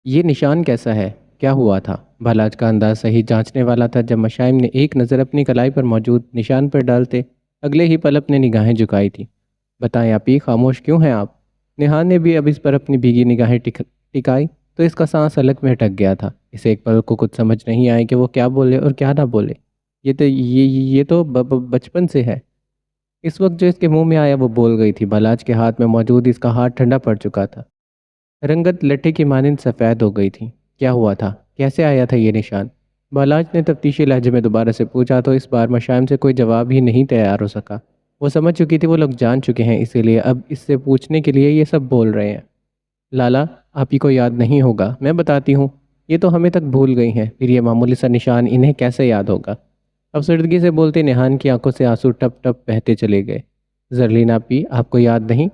یہ نشان کیسا ہے؟ کیا ہوا تھا؟ بھالاج کا انداز صحیح جانچنے والا تھا جب مشائم نے ایک نظر اپنی کلائی پر موجود نشان پر ڈالتے اگلے ہی پل اپنے نگاہیں جھکائی تھی۔ بتائیں آپ ہی خاموش کیوں ہیں آپ؟ نہان نے بھی اب اس پر اپنی بھیگی نگاہیں ٹکائی تو اس کا سانس حلق میں اٹک گیا تھا۔ اسے ایک پل کو کچھ سمجھ نہیں آئے کہ وہ کیا بولے اور کیا نہ بولے۔ یہ تو بچپن سے ہے۔ اس وقت جو اس کے منہ میں آیا وہ بول گئی تھی۔ بھالاج کے ہاتھ میں موجود اس کا ہاتھ ٹھنڈا پڑ چکا تھا، رنگت لٹھے کی مانند سفید ہو گئی تھی۔ کیا ہوا تھا؟ کیسے آیا تھا یہ نشان؟ بالاج نے تفتیشی لہجے میں دوبارہ سے پوچھا تو اس بار مشائم سے کوئی جواب ہی نہیں تیار ہو سکا۔ وہ سمجھ چکی تھی وہ لوگ جان چکے ہیں، اسی لیے اب اس سے پوچھنے کے لیے یہ سب بول رہے ہیں۔ لالا، آپ ہی کو یاد نہیں ہوگا، میں بتاتی ہوں۔ یہ تو ہمیں تک بھول گئی ہیں، پھر یہ معمولی سا نشان انہیں کیسے یاد ہوگا؟ افسردگی سے بولتے نہان کی آنکھوں سے آنسو ٹپ ٹپ بہتے چلے گئے۔ زرلین آپی، آپ کو یاد نہیں؟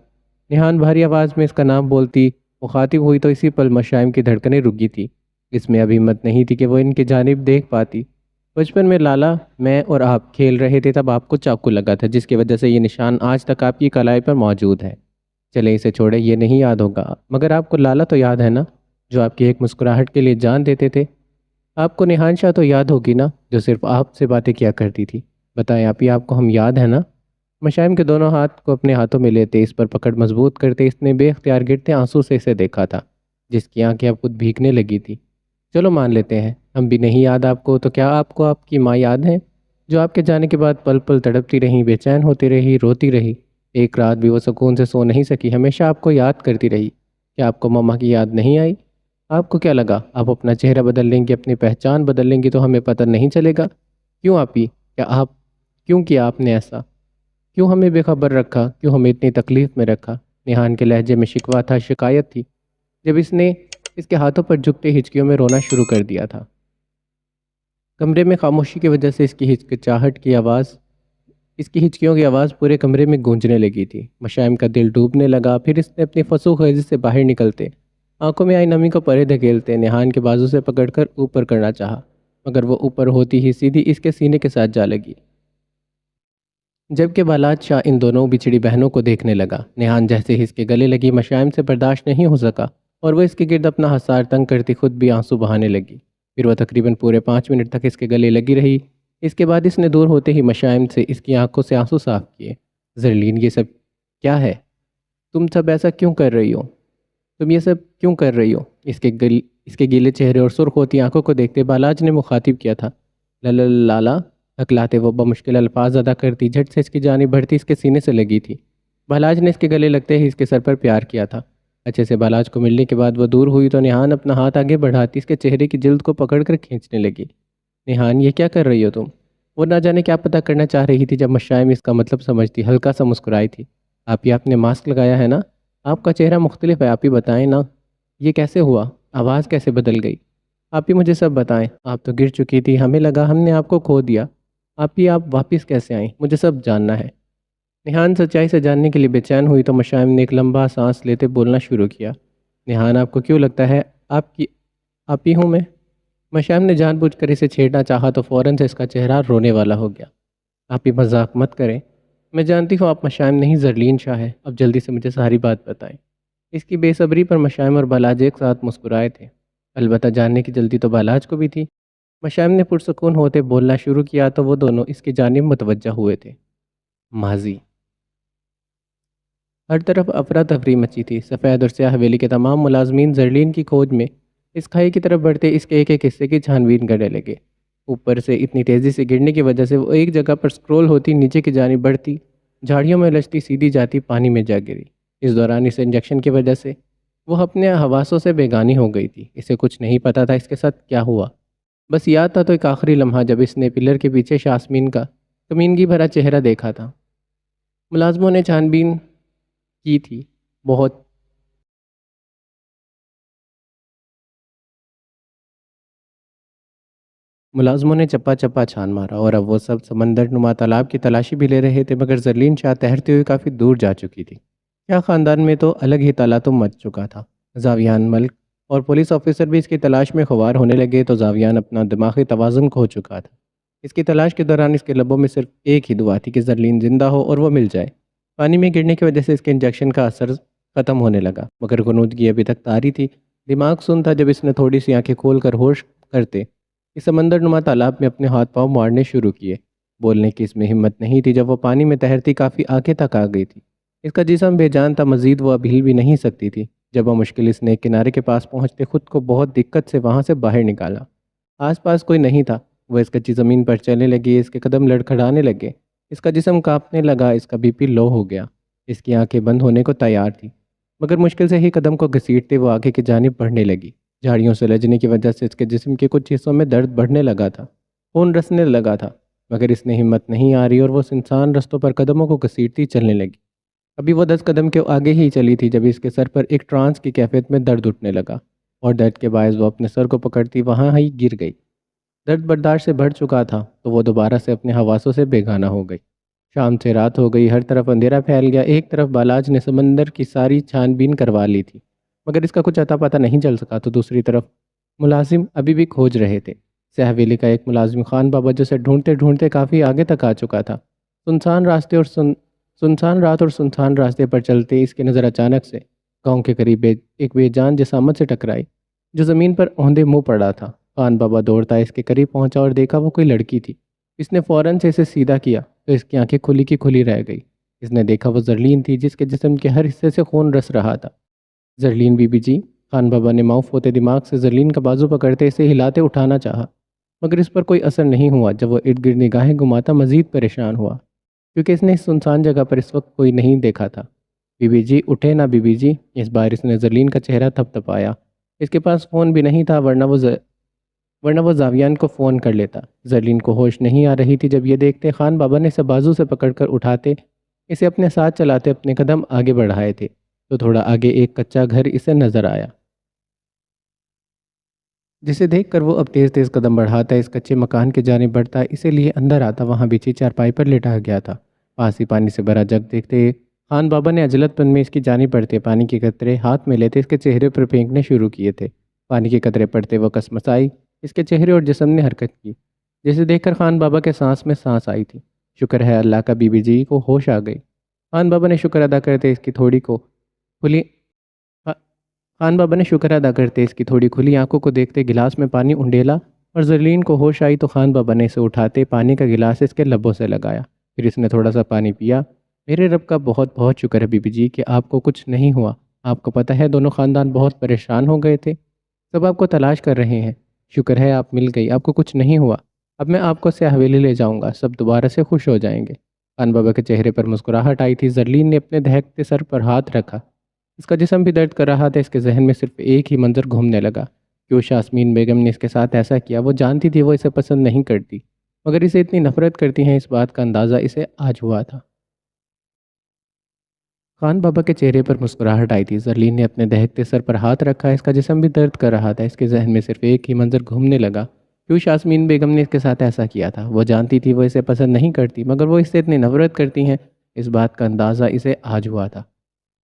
نہان بھاری آواز میں اس کا نام بولتی مخاطب ہوئی تو اسی پل مشائم کی دھڑکنیں رک گئی تھی۔ اس میں اب ہمت نہیں تھی کہ وہ ان کی جانب دیکھ پاتی۔ بچپن میں لالا، میں اور آپ کھیل رہے تھے، تب آپ کو چاقو لگا تھا جس کی وجہ سے یہ نشان آج تک آپ کی کلائی پر موجود ہے۔ چلے اسے چھوڑے، یہ نہیں یاد ہوگا، مگر آپ کو لالا تو یاد ہے نا، جو آپ کی ایک مسکراہٹ کے لیے جان دیتے تھے؟ آپ کو نہان شاہ تو یاد ہوگی نا، جو صرف آپ سے باتیں کیا کرتی تھی؟ بتائیں آپ ہی، آپ کو ہم یاد ہے نا؟ مشائم کے دونوں ہاتھ کو اپنے ہاتھوں میں لیتے اس پر پکڑ مضبوط کرتے اس نے بے اختیار گرتے آنسو سے اسے دیکھا تھا، جس کی آنکھیں اب خود بھیگنے لگی تھی۔ چلو مان لیتے ہیں ہم بھی نہیں یاد آپ کو، تو کیا آپ کو آپ کی ماں یاد ہے، جو آپ کے جانے کے بعد پل پل تڑپتی رہی، بے چین ہوتی رہی، روتی رہی؟ ایک رات بھی وہ سکون سے سو نہیں سکی، ہمیشہ آپ کو یاد کرتی رہی۔ کیا آپ کو ماما کی یاد نہیں آئی؟ آپ کو کیا لگا آپ اپنا چہرہ بدل لیں گے، اپنی پہچان بدل لیں گی تو ہمیں پتہ نہیں چلے گا؟ کیوں آپ ہی؟ کیوں کیا آپ نے ایسا؟ کیوں ہمیں بے خبر رکھا؟ کیوں ہمیں اتنی تکلیف میں رکھا؟ نہان کے لہجے میں شکوہ تھا، شکایت تھی، جب اس نے اس کے ہاتھوں پر جھکتے ہچکیوں میں رونا شروع کر دیا تھا۔ کمرے میں خاموشی کی وجہ سے اس کی ہچکیوں کی آواز پورے کمرے میں گونجنے لگی تھی۔ مشائم کا دل ڈوبنے لگا، پھر اس نے اپنی فسو خیزی سے باہر نکلتے آنکھوں میں آئی نمی کو پرے دھکیلتے نہان کے بازو سے پکڑ کر اوپر کرنا چاہا، مگر وہ اوپر ہوتی ہی سیدھی اس کے سینے کے ساتھ جا لگی۔ جبکہ بالاج شاہ ان دونوں بچھڑی بہنوں کو دیکھنے لگا، نہان جیسے ہی اس کے گلے لگی مشائم سے برداشت نہیں ہو سکا اور وہ اس کے گرد اپنا حصار تنگ کرتی خود بھی آنسو بہانے لگی۔ پھر وہ تقریباً پورے 5 منٹ تک اس کے گلے لگی رہی۔ اس کے بعد اس نے دور ہوتے ہی مشائم سے اس کی آنکھوں سے آنسو صاف کیے۔ زرلین، یہ سب کیا ہے؟ تم سب ایسا کیوں کر رہی ہو؟ تم یہ سب کیوں کر رہی ہو؟ اس کے گیلے چہرے اور سرخ ہوتی آنکھوں کو دیکھتے بالاج نے مخاطب کیا تھا۔ لالا، ہکلاتے وہ بمشکل الفاظ ادا کرتی جھٹ سے اس کی جانب بڑھتی اس کے سینے سے لگی تھی۔ بالاج نے اس کے گلے لگتے ہی اس کے سر پر پیار کیا تھا۔ اچھے سے بالاج کو ملنے کے بعد وہ دور ہوئی تو نہان اپنا ہاتھ آگے بڑھاتی اس کے چہرے کی جلد کو پکڑ کر کھینچنے لگی۔ نہان، یہ کیا کر رہی ہو تم؟ وہ نہ جانے کیا پتہ کرنا چاہ رہی تھی جب مشائم اس کا مطلب سمجھتی ہلکا سا مسکرائی تھی۔ آپ نے ماسک لگایا ہے نا؟ آپ کا چہرہ مختلف ہے، آپ ہی بتائیں نا، یہ کیسے ہوا؟ آواز کیسے بدل گئی؟ آپ ہی مجھے سب بتائیں۔ آپ تو گر چکی تھی، ہمیں لگا ہم نے آپ کو کھو دیا۔ آپ واپس کیسے آئیں؟ مجھے سب جاننا ہے۔ نہان سچائی سے جاننے کے لیے بے چین ہوئی تو مشائم نے ایک لمبا سانس لیتے بولنا شروع کیا۔ نہان، آپ کو کیوں لگتا ہے آپ ہی ہوں میں؟ مشائم نے جان بوجھ کر اسے چھیڑنا چاہا تو فوراً سے اس کا چہرہ رونے والا ہو گیا۔ آپ ہی مذاق مت کریں، میں جانتی ہوں آپ مشائم نہیں زرلین شاہ ہے، اب جلدی سے مجھے ساری بات بتائیں۔ اس کی بے صبری پر مشائم اور بالاج ایک ساتھ مسکرائے تھے، البتہ جاننے کی جلدی تو بالاج کو بھی تھی۔ مشائم نے پرسکون ہوتے بولنا شروع کیا تو وہ دونوں اس کی جانب متوجہ ہوئے تھے۔ ماضی۔ ہر طرف افراتفری مچی تھی۔ سفید اور سیاہ حویلی کے تمام ملازمین زرلین کی کھوج میں اس کھائی کی طرف بڑھتے اس کے ایک ایک حصے کی چھان بین کرنے لگے۔ اوپر سے اتنی تیزی سے گرنے کی وجہ سے وہ ایک جگہ پر سکرول ہوتی نیچے کی جانب بڑھتی، جھاڑیوں میں الجھتی سیدھی جاتی پانی میں جا گری۔ اس دوران اس انجیکشن کی وجہ سے وہ اپنے حواسوں سے بیگانی ہو گئی تھی۔ اسے کچھ نہیں پتا تھا اس کے ساتھ کیا ہوا، بس یاد تھا تو ایک آخری لمحہ جب اس نے پلر کے پیچھے شاسمین کا کمینگی بھرا چہرہ دیکھا تھا۔ ملازموں نے چھان بین کی تھی، بہت ملازموں نے چپا چپا چھان مارا اور اب وہ سب سمندر نما تالاب کی تلاشی بھی لے رہے تھے، مگر زرلین شاہ تیرتے ہوئے کافی دور جا چکی تھی۔ کیا خاندان میں تو الگ ہی تالاتم مچ چکا تھا۔ زاویان ملک اور پولیس آفیسر بھی اس کی تلاش میں خوار ہونے لگے تو زاویان اپنا دماغی توازن کھو چکا تھا۔ اس کی تلاش کے دوران اس کے لبوں میں صرف ایک ہی دعا تھی کہ زرلین زندہ ہو اور وہ مل جائے۔ پانی میں گرنے کی وجہ سے اس کے انجیکشن کا اثر ختم ہونے لگا، مگر غنودگی ابھی تک طاری تھی دماغ سن تھا جب اس نے تھوڑی سی آنکھیں کھول کر ہوش کرتے اس سمندر نما تالاب میں اپنے ہاتھ پاؤں مارنے شروع کیے۔ بولنے کی اس میں ہمت نہیں تھی جب وہ پانی میں تیرتی کافی آگے تک آ گئی تھی۔ اس کا جسم بے جان تھا، مزید وہ اب ہل بھی نہیں سکتی تھی۔ جب وہ مشکل اس نے ایک کنارے کے پاس پہنچتے خود کو بہت دقت سے وہاں سے باہر نکالا۔ آس پاس کوئی نہیں تھا۔ وہ اس کچی زمین پر چلنے لگی، اس کے قدم لڑکھڑانے لگے، اس کا جسم کانپنے لگا، اس کا بی پی لو ہو گیا، اس کی آنکھیں بند ہونے کو تیار تھی، مگر مشکل سے ہی قدم کو گھسیٹتے وہ آگے کی جانب بڑھنے لگی۔ جھاڑیوں سے لجنے کی وجہ سے اس کے جسم کے کچھ حصوں میں درد بڑھنے لگا تھا، خون رسنے لگا تھا، مگر اس نے ہمت نہیں آ رہی اور وہ انسان رستوں پر قدموں کو گھسیٹتی چلنے لگی۔ ابھی وہ 10 قدم کے آگے ہی چلی تھی جب اس کے سر پر ایک ٹرانس کی کیفیت میں درد اٹھنے لگا، اور درد کے باعث وہ اپنے سر کو پکڑتی وہاں ہی گر گئی۔ درد برداشت سے بڑھ چکا تھا تو وہ دوبارہ سے اپنے حواسوں سے بیگانہ ہو گئی۔ شام سے رات ہو گئی، ہر طرف اندھیرا پھیل گیا۔ ایک طرف بالاج نے سمندر کی ساری چھان بین کروا لی تھی، مگر اس کا کچھ اتا پتہ نہیں چل سکا، تو دوسری طرف ملازم ابھی بھی کھوج رہے تھے۔ سہ حویلی کا ایک ملازم خان بابا جسے ڈھونڈتے ڈھونڈتے کافی آگے تک آ چکا تھا، سنسان رات اور سنسان راستے پر چلتے اس کی نظر اچانک سے گاؤں کے قریب ایک بے جان جسامت سے ٹکرائی جو زمین پر اوندے منہ پڑا تھا۔ خان بابا دوڑتا اس کے قریب پہنچا اور دیکھا وہ کوئی لڑکی تھی۔ اس نے فوراً سے اسے سیدھا کیا تو اس کی آنکھیں کھلی کی کھلی رہ گئی۔ اس نے دیکھا وہ زرلین تھی جس کے جسم کے ہر حصے سے خون رس رہا تھا۔ زرلین بی بی جی، خان بابا نے معاف ہوتے دماغ سے زرلین کا بازو پکڑتے اسے ہلاتے اٹھانا چاہا، مگر اس پر کوئی اثر نہیں ہوا۔ جب وہ ارد گرد نگاہیں گھماتا مزید پریشان ہوا، کیونکہ اس نے اس سنسان جگہ پر اس وقت کوئی نہیں دیکھا تھا۔ بی بی جی اٹھے نا بی بی جی، اس بار اس نے زرلین کا چہرہ تھپ تھپایا۔ اس کے پاس فون بھی نہیں تھا، ورنہ وہ زاویان کو فون کر لیتا۔ زرلین کو ہوش نہیں آ رہی تھی۔ جب یہ دیکھتے خان بابا نے اسے بازو سے پکڑ کر اٹھاتے اسے اپنے ساتھ چلاتے اپنے قدم آگے بڑھائے تھے تو تھوڑا آگے ایک کچا گھر اسے نظر آیا، جسے دیکھ کر وہ اب تیز تیز قدم بڑھاتا اس کچے مکان کی جانب بڑھتا، اسے لیے اندر آتا۔ وہاں بچھی چارپائی پر لٹا گیا تھا، پاس ہی پانی سے بھرا جگ دیکھتے خان بابا نے عجلت پن میں اس کی جانب بڑھتے پانی کے قطرے ہاتھ میں لیتے اس کے چہرے پر پھینکنے شروع کیے تھے۔ پانی کے قطرے پڑتے وہ کسمسائی، اس کے چہرے اور جسم نے حرکت کی، جسے دیکھ کر خان بابا کے سانس میں سانس آئی تھی۔ شکر ہے اللہ کا بی بی جی کو ہوش آ گئی۔ خان بابا نے شکر ادا کرتے اس کی تھوڑی کو کھلی خان بابا نے شکر ادا کرتے اس کی تھوڑی کھلی آنکھوں کو دیکھتے گلاس میں پانی انڈیلا، اور زرلین کو ہوش آئی تو خان بابا نے اسے اٹھاتے پانی کا گلاس اس کے لبوں سے لگایا۔ پھر اس نے تھوڑا سا پانی پیا۔ میرے رب کا بہت بہت شکر ہے بی بی جی کہ آپ کو کچھ نہیں ہوا۔ آپ کو پتہ ہے دونوں خاندان بہت پریشان ہو گئے تھے، سب آپ کو تلاش کر رہے ہیں۔ شکر ہے آپ مل گئی، آپ کو کچھ نہیں ہوا۔ اب میں آپ کو سیاہ حویلی لے جاؤں گا، سب دوبارہ سے خوش ہو جائیں گے۔ خان بابا کے چہرے پر مسکراہٹ آئی تھی۔ زرلین نے اپنے دہکتے سر پر ہاتھ رکھا، اس کا جسم بھی درد کر رہا تھا۔ اس کے ذہن میں صرف ایک ہی منظر گھومنے لگا، کیوں یاسمین بیگم نے اس کے ساتھ ایسا کیا۔ وہ جانتی تھی وہ اسے پسند نہیں کرتی، مگر اسے اتنی نفرت کرتی ہیں، اس بات کا اندازہ اسے آج ہوا تھا۔ خان بابا کے چہرے پر مسکراہٹ آئی تھی۔ زرلین نے اپنے دہکتے سر پر ہاتھ رکھا، اس کا جسم بھی درد کر رہا تھا۔ اس کے ذہن میں صرف ایک ہی منظر گھومنے لگا، کیوں یاسمین بیگم نے اس کے ساتھ ایسا کیا تھا۔ وہ جانتی تھی وہ اسے پسند نہیں کرتی، مگر وہ اس سے اتنی نفرت کرتی ہیں، اس بات کا اندازہ اسے آج ہوا تھا۔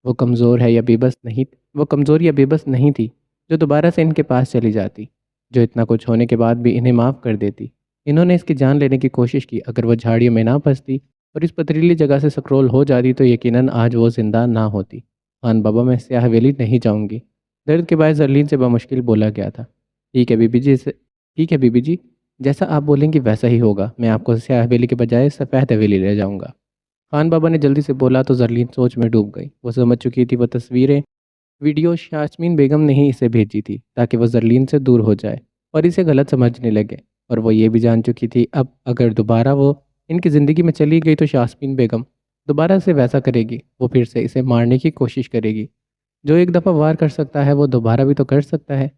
وہ کمزور ہے یا بے بس نہیں وہ کمزور یا بے بس نہیں تھی جو دوبارہ سے ان کے پاس چلی جاتی، جو اتنا کچھ ہونے کے بعد بھی انہیں معاف کر دیتی۔ انہوں نے اس کی جان لینے کی کوشش کی، اگر وہ جھاڑیوں میں نہ پھنستی اور اس پتھریلی جگہ سے سکرول ہو جاتی تو یقیناً آج وہ زندہ نہ ہوتی۔ خان بابا میں سیاہ حویلی نہیں جاؤں گی، درد کے باعث زرلین سے بمشکل بولا گیا تھا۔ ٹھیک ہے بی بی جی، ٹھیک ہے بی بی جی، جیسا آپ بولیں گی ویسا ہی ہوگا، میں آپ کو سیاہ حویلی کے بجائے سفید حویلی لے جاؤں گا۔ خان بابا نے جلدی سے بولا تو زرلین سوچ میں ڈوب گئی۔ وہ سمجھ چکی تھی وہ تصویریں ویڈیو یاسمین بیگم نے ہی اسے بھیجی تھی تاکہ وہ زرلین سے دور ہو جائے اور اسے غلط سمجھنے لگے، اور وہ یہ بھی جان چکی تھی اب اگر دوبارہ وہ ان کی زندگی میں چلی گئی تو یاسمین بیگم دوبارہ سے ویسا کرے گی، وہ پھر سے اسے مارنے کی کوشش کرے گی۔ جو ایک دفعہ وار کر سکتا ہے وہ دوبارہ بھی تو کر سکتا ہے۔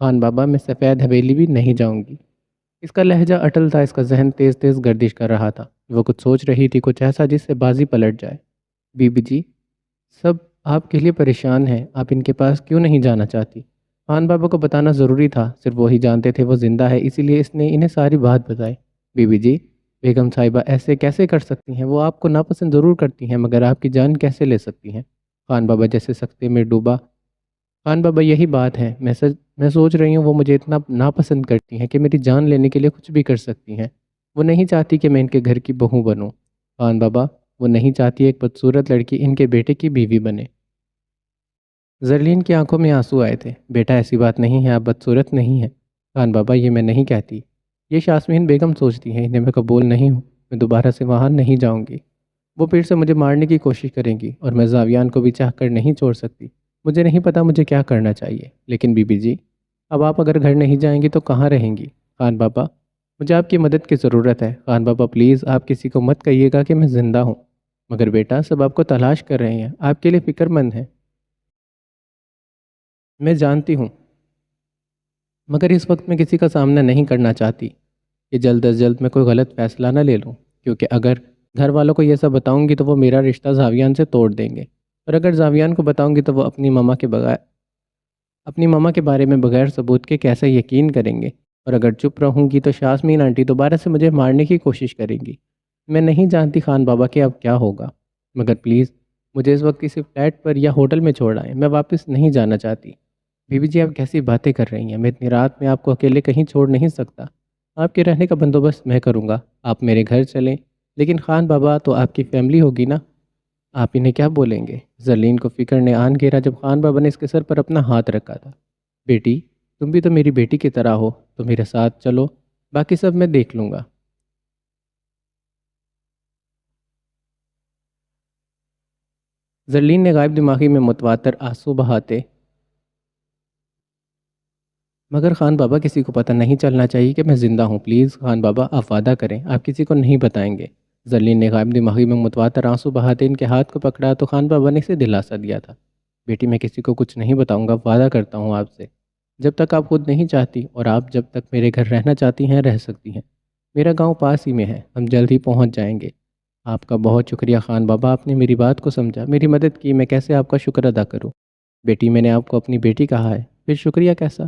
خان بابا میں سفید حویلی بھی نہیں جاؤں گی۔ اس کا لہجہ اٹل تھا، اس کا ذہن تیز تیز گردش کر رہا تھا۔ وہ کچھ سوچ رہی تھی، کچھ ایسا جس سے بازی پلٹ جائے۔ بی بی جی، سب آپ کے لیے پریشان ہیں، آپ ان کے پاس کیوں نہیں جانا چاہتی؟ خان بابا کو بتانا ضروری تھا، صرف وہی جانتے تھے وہ زندہ ہے، اسی لیے اس نے انہیں ساری بات بتائی۔ بی بی جی، بیگم صاحبہ ایسے کیسے کر سکتی ہیں؟ وہ آپ کو ناپسند ضرور کرتی ہیں، مگر آپ کی جان کیسے لے سکتی ہیں؟ خان بابا جیسے سکتے میں ڈوبا۔ خان بابا یہی بات ہے، میں سوچ رہی ہوں وہ مجھے اتنا ناپسند کرتی ہیں کہ میری جان لینے کے لیے کچھ بھی کر سکتی ہیں۔ وہ نہیں چاہتی کہ میں ان کے گھر کی بہو بنوں۔ خان بابا، وہ نہیں چاہتی ایک بدصورت لڑکی ان کے بیٹے کی بیوی بنے۔ زرلین کی آنکھوں میں آنسو آئے تھے۔ بیٹا ایسی بات نہیں ہے، آپ بدصورت نہیں ہیں۔ خان بابا یہ میں نہیں کہتی، یہ شاسمین بیگم سوچتی ہیں، انہیں میں قبول نہیں ہوں، میں دوبارہ سے وہاں نہیں جاؤں گی۔ وہ پھر سے مجھے مارنے کی کوشش کریں گی اور میں زاویان کو بھی چاہ کر نہیں چھوڑ سکتی۔ مجھے نہیں پتا مجھے کیا کرنا چاہیے، لیکن بی بی جی اب آپ اگر گھر نہیں جائیں گی تو کہاں رہیں گی؟ خان بابا مجھے آپ کی مدد کی ضرورت ہے۔ خان بابا پلیز آپ کسی کو مت کہیے گا کہ میں زندہ ہوں۔ مگر بیٹا سب آپ کو تلاش کر رہے ہیں، آپ کے لیے فکر مند ہیں۔ میں جانتی ہوں، مگر اس وقت میں کسی کا سامنا نہیں کرنا چاہتی کہ جلد از جلد میں کوئی غلط فیصلہ نہ لے لوں، کیونکہ اگر گھر والوں کو یہ سب بتاؤں گی تو وہ میرا رشتہ زاویان سے توڑ دیں گے، اور اگر زاویان کو بتاؤں گی تو وہ اپنی ماما کے بارے میں بغیر ثبوت کے کیسے یقین کریں گے، اور اگر چپ رہوں گی تو شاسمین آنٹی دوبارہ سے مجھے مارنے کی کوشش کریں گی۔ میں نہیں جانتی خان بابا کہ اب کیا ہوگا، مگر پلیز مجھے اس وقت کسی فلیٹ پر یا ہوٹل میں چھوڑ آئیں، میں واپس نہیں جانا چاہتی۔ بی بی جی آپ کیسی باتیں کر رہی ہیں؟ میں اتنی رات میں آپ کو اکیلے کہیں چھوڑ نہیں سکتا۔ آپ کے رہنے کا بندوبست میں کروں گا، آپ میرے گھر چلیں۔ لیکن خان بابا تو آپ کی فیملی ہوگی نا، آپ انہیں کیا بولیں گے؟ زرلین کو فکر نے آن گھیرا جب خان بابا نے اس کے سر پر اپنا ہاتھ رکھا تھا۔ بیٹی تم بھی تو میری بیٹی کی طرح ہو، تو میرے ساتھ چلو، باقی سب میں دیکھ لوں گا۔ زرلین نے غائب دماغی میں متواتر آنسو بہاتے، مگر خان بابا کسی کو پتہ نہیں چلنا چاہیے کہ میں زندہ ہوں، پلیز خان بابا آپ وعدہ کریں آپ کسی کو نہیں بتائیں گے۔ زرلین نے غائب دماغی میں متواتر آنسو بہاتے ان کے ہاتھ کو پکڑا تو خان بابا نے اسے دلاسا دیا تھا۔ بیٹی میں کسی کو کچھ نہیں بتاؤں گا، وعدہ کرتا ہوں آپ سے، جب تک آپ خود نہیں چاہتی، اور آپ جب تک میرے گھر رہنا چاہتی ہیں رہ سکتی ہیں۔ میرا گاؤں پاس ہی میں ہے، ہم جلد ہی پہنچ جائیں گے۔ آپ کا بہت شکریہ خان بابا، آپ نے میری بات کو سمجھا، میری مدد کی، میں کیسے آپ کا شکر ادا کروں؟ بیٹی میں نے آپ کو اپنی بیٹی کہا ہے، پھر شکریہ کیسا؟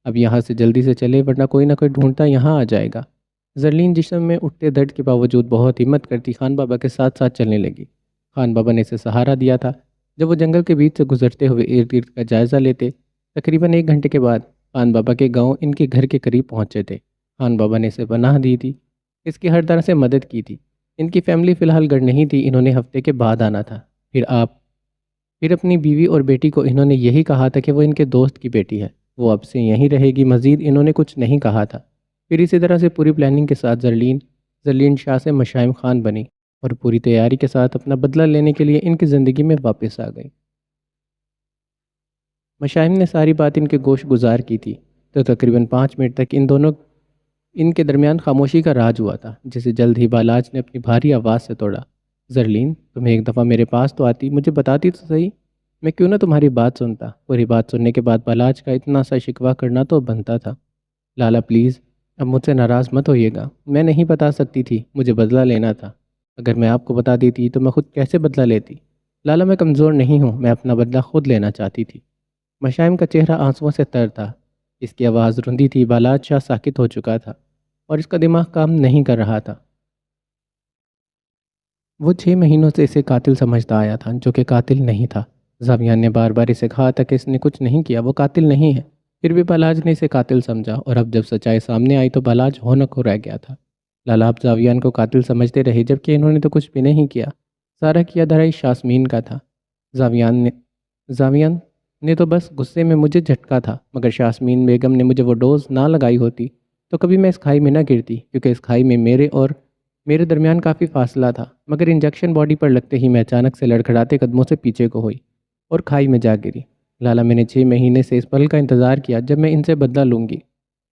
اب یہاں سے جلدی سے چلے ورنہ کوئی نہ کوئی ڈھونڈتا یہاں آ جائے گا۔ زرلین جسم میں اٹھتے درد کے باوجود بہت ہمت کرتی خان بابا کے ساتھ ساتھ چلنے لگی۔ خان بابا نے اسے سہارا دیا تھا جب وہ جنگل کے بیچ سے گزرتے ہوئے ارد گرد کا جائزہ لیتے۔ تقریباً 1 گھنٹے کے بعد خان بابا کے گاؤں ان کے گھر کے قریب پہنچے تھے۔ خان بابا نے اسے پناہ دی تھی، اس کی ہر طرح سے مدد کی تھی۔ ان کی فیملی فی الحال گھر نہیں تھی، انہوں نے ہفتے کے بعد آنا تھا۔ پھر اپنی بیوی اور بیٹی کو انہوں نے یہی کہا تھا کہ وہ ان کے دوست کی بیٹی ہے، وہ اب سے یہیں رہے گی، مزید انہوں نے کچھ نہیں کہا تھا۔ پھر اسی طرح سے پوری پلاننگ کے ساتھ زرلین شاہ سے مشائم خان بنی اور پوری تیاری کے ساتھ اپنا بدلہ لینے کے لیے ان کی زندگی میں واپس آ گئی۔ مشائم نے ساری بات ان کے گوش گزار کی تھی تو تقریباً 5 منٹ تک ان کے درمیان خاموشی کا راج ہوا تھا، جسے جلد ہی بالاج نے اپنی بھاری آواز سے توڑا۔ زرلین تمہیں ایک دفعہ میرے پاس تو آتی، مجھے بتاتی تو صحیح، میں کیوں نہ تمہاری بات سنتا۔ پوری بات سننے کے بعد بالاج کا اتنا سا شکوہ کرنا تو بنتا تھا۔ لالا پلیز اب مجھ سے ناراض مت ہوئیے گا، میں نہیں بتا سکتی تھی، مجھے بدلہ لینا تھا۔ اگر میں آپ کو بتا دیتی تو میں خود کیسے بدلہ لیتی؟ لالا میں کمزور نہیں ہوں، میں اپنا بدلہ خود لینا چاہتی تھی۔ مشائم کا چہرہ آنسوؤں سے تر تھا، اس کی آواز رندی تھی۔ بالاج شاہ ساکت ہو چکا تھا اور اس کا دماغ کام نہیں کر رہا تھا۔ وہ 6 مہینوں سے اسے قاتل سمجھتا آیا تھا، جو کہ قاتل نہیں تھا۔ زاویان نے بار بار اسے کہا تھا کہ اس نے کچھ نہیں کیا، وہ قاتل نہیں ہے، پھر بھی بالاج نے اسے قاتل سمجھا، اور اب جب سچائی سامنے آئی تو بالاج ہونک ہو رہ گیا تھا۔ لالا آپ زاویان کو قاتل سمجھتے رہے، جبکہ انہوں نے تو کچھ بھی نہیں کیا۔ سارا کیا دھرائی شاسمین کا تھا۔ زاویان نے تو بس غصے میں مجھے جھٹکا تھا، مگر شاسمین بیگم نے مجھے وہ ڈوز نہ لگائی ہوتی تو کبھی میں اس کھائی میں نہ گرتی، کیونکہ اس کھائی میں میرے درمیان کافی فاصلہ تھا۔ مگر انجیکشن باڈی پر لگتے ہی میں اچانک سے لڑکھڑاتے قدموں سے پیچھے کو ہوئی اور کھائی میں جا گری۔ لالا میں نے 6 مہینے سے اس پل کا انتظار کیا جب میں ان سے بدلہ لوں گی،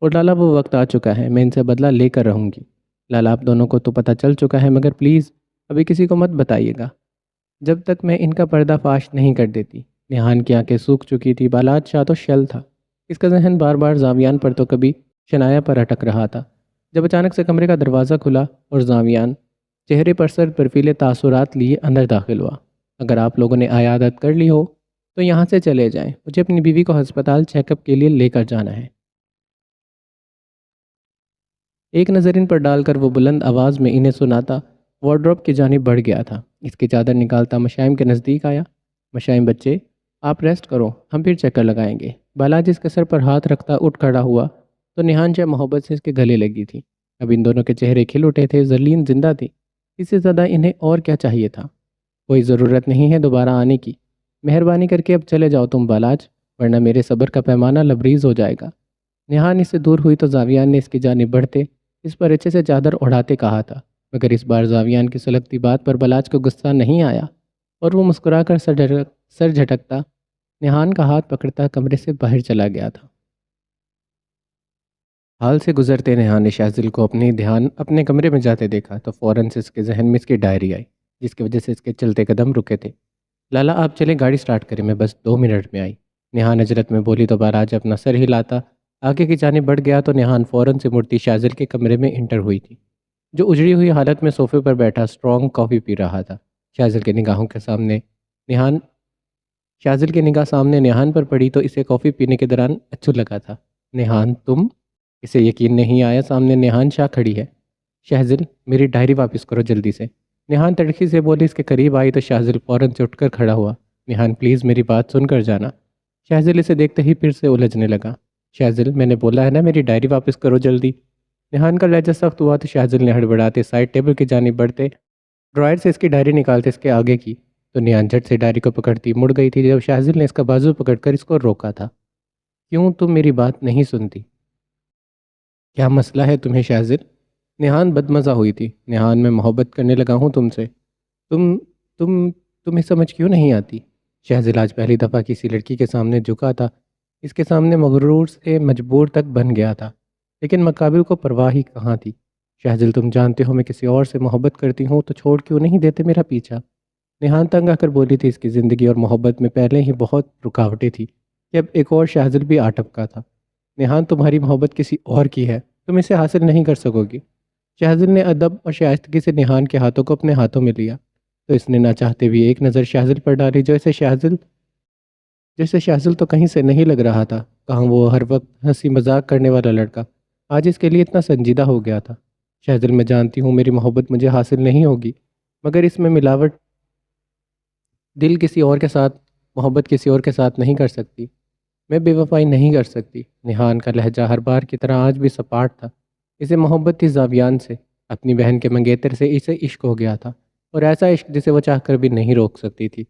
اور لالا وہ وقت آ چکا ہے، میں ان سے بدلہ لے کر رہوں گی۔ لالا آپ دونوں کو تو پتہ چل چکا ہے، مگر پلیز ابھی کسی کو مت بتائیے گا جب تک میں ان کا پردہ فاش نہیں کر دیتی۔ نیہان کی آنکھیں سوکھ چکی تھی، بالاج شاہ تو شل تھا، اس کا ذہن بار بار زاویان پر تو کبھی شنایا پر اٹک رہا تھا، جب اچانک سے کمرے کا دروازہ کھلا اور زاویان چہرے پر سر برفیلے تاثرات لیے اندر داخل ہوا۔ اگر آپ لوگوں نے عیادت کر لی ہو تو یہاں سے چلے جائیں، مجھے اپنی بیوی کو ہسپتال چیک اپ کے لیے لے کر جانا ہے۔ ایک نظر ان پر ڈال کر وہ بلند آواز میں انہیں سناتا وارڈروب کی جانب بڑھ گیا تھا۔ اس کی چادر نکالتا مشائم کے نزدیک آیا۔ مشائم بچے آپ ریسٹ کرو، ہم پھر چکر لگائیں گے۔ بالاجی اس کے سر پر ہاتھ رکھتا اٹھ کھڑا ہوا تو نیہان شاہ محبت سے اس کے گلے لگی تھی۔ اب ان دونوں کے چہرے کھل اٹھے تھے، زرلین زندہ تھی، اس سے زیادہ انہیں اور کیا چاہیے تھا؟ کوئی ضرورت نہیں ہے دوبارہ آنے کی، مہربانی کر کے اب چلے جاؤ تم بالاج، ورنہ میرے صبر کا پیمانہ لبریز ہو جائے گا۔ نیہان اس سے دور ہوئی تو زاویان نے اس کی جانب بڑھتے اس پر اچھے سے چادر اڑاتے کہا تھا، مگر اس بار زاویان کی سلگتی بات پر بلاج کو غصہ نہیں آیا اور وہ مسکرا کر سر جھٹکتا نیہان کا ہاتھ پکڑتا کمرے سے باہر چلا گیا تھا۔ حال سے گزرتے نیہان نے شہزل کو اپنے کمرے میں جاتے دیکھا تو فوراً سے اس کے ذہن میں اس کی ڈائری آئی، جس کی وجہ سے اس کے چلتے قدم رکے تھے۔ لالا آپ چلیں، گاڑی سٹارٹ کریں، میں بس 2 منٹ میں آئی۔ نیہان اجرت میں بولی تو باراج اپنا سر ہلاتا آگے کی جانب بڑھ گیا تو نیہان فوراً سے مڑتی شہزل کے کمرے میں انٹر ہوئی تھی، جو اجڑی ہوئی حالت میں صوفے پر بیٹھا اسٹرانگ کافی پی رہا تھا۔ شہزل کے نگاہوں کے سامنے نیہان شہزل کی نگاہ سامنے نیہان پر پڑی تو اسے کافی پینے کے دوران اچھو لگا تھا۔ نیہان تم؟ اسے یقین نہیں آیا سامنے نیہان شاہ کھڑی ہے۔ شہزل میری ڈائری واپس کرو جلدی سے، نیہان تڑخی سے بولی۔ اس کے قریب آئی تو شہزل فوراً سے اٹھ کر کھڑا ہوا۔ نیہان پلیز میری بات سن کر جانا۔ شہزل اسے دیکھتے ہی پھر سے الجھنے لگا۔ شہزل میں نے بولا ہے نا میری ڈائری واپس کرو جلدی۔ نیہان کا لہجہ سخت ہوا تو شہزل نے ہڑبڑاتے سائڈ ٹیبل کی جانب بڑھتے ڈرائر سے اس کی ڈائری نکالتے اس کے آگے کی تو نیہان جھٹ سے ڈائری کو پکڑتی مڑ گئی تھی جب شہزل نے اس کا بازو پکڑ کر اس کو روکا تھا۔ کیوں تم میری بات نہیں سنتی؟ کیا مسئلہ ہے تمہیں شہزل؟ نیہان بدمزہ ہوئی تھی۔ نیہان میں محبت کرنے لگا ہوں تم سے، تم تم تمہیں سمجھ کیوں نہیں آتی؟ شہزل آج پہلی دفعہ کسی لڑکی کے سامنے جھکا تھا، اس کے سامنے مغرور سے مجبور تک بن گیا تھا، لیکن مقابل کو پرواہ ہی کہاں تھی۔ شہزل تم جانتے ہو میں کسی اور سے محبت کرتی ہوں تو چھوڑ کیوں نہیں دیتے میرا پیچھا؟ نیہان تنگ آ کر بولی تھی۔ اس کی زندگی اور محبت میں پہلے ہی بہت رکاوٹیں تھیں کہ اب ایک اور شہزل بھی آ ٹپکا تھا۔ نیہان تمہاری محبت کسی اور کی ہے، تم اسے حاصل نہیں کر سکو گی۔ شہزل نے ادب اور شائستگی سے نیہان کے ہاتھوں کو اپنے ہاتھوں میں لیا تو اس نے نہ چاہتے بھی ایک نظر شہزل پر ڈالی جیسے شہزل تو کہیں سے نہیں لگ رہا تھا، کہاں وہ ہر وقت ہنسی مذاق کرنے والا لڑکا آج اس کے لیے اتنا سنجیدہ ہو گیا تھا۔ شہزل میں جانتی ہوں میری محبت مجھے حاصل نہیں ہوگی، مگر اس میں ملاوٹ دل کسی اور کے ساتھ محبت کسی اور کے ساتھ نہیں کر سکتی، میں بے وفائی نہیں کر سکتی۔ نیہان کا لہجہ ہر بار کی طرح آج بھی سپاٹ تھا۔ اسے محبت تھی زاویان سے، اپنی بہن کے منگیتر سے اسے عشق ہو گیا تھا، اور ایسا عشق جسے وہ چاہ کر بھی نہیں روک سکتی تھی۔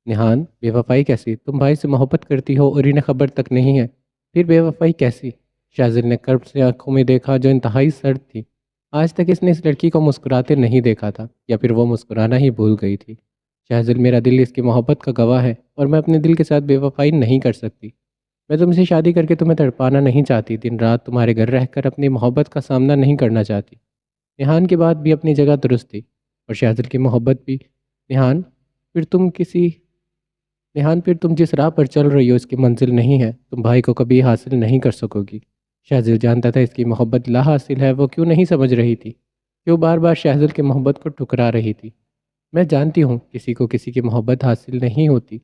نیہان بے وفائی کیسی؟ تم بھائی سے محبت کرتی ہو اور انہیں خبر تک نہیں ہے، پھر بے وفائی کیسی؟ شہزل نے کرب سے آنکھوں میں دیکھا جو انتہائی سرد تھی۔ آج تک اس نے اس لڑکی کو مسکراتے نہیں دیکھا تھا، یا پھر وہ مسکرانا ہی بھول گئی تھی۔ شہزل میرا دل اس کی محبت کا گواہ ہے اور میں اپنے دل کے ساتھ بے وفائی نہیں کر سکتی۔ میں تم سے شادی کر کے تمہیں تڑپانا نہیں چاہتی، دن رات تمہارے گھر رہ کر اپنی محبت کا سامنا نہیں کرنا چاہتی۔ نیہان کی بات بھی اپنی جگہ درست تھی، اور شہزل کی محبت بھی۔ نیہان پھر تم جس راہ پر چل رہی ہو اس کی منزل نہیں ہے، تم بھائی کو کبھی حاصل نہیں کر سکو گی۔ شہزل جانتا تھا اس کی محبت لا حاصل ہے، وہ کیوں نہیں سمجھ رہی تھی، کیوں بار بار شہزل کی محبت کو ٹھکرا رہی تھی۔ میں جانتی ہوں کسی کو کسی کی محبت حاصل نہیں ہوتی،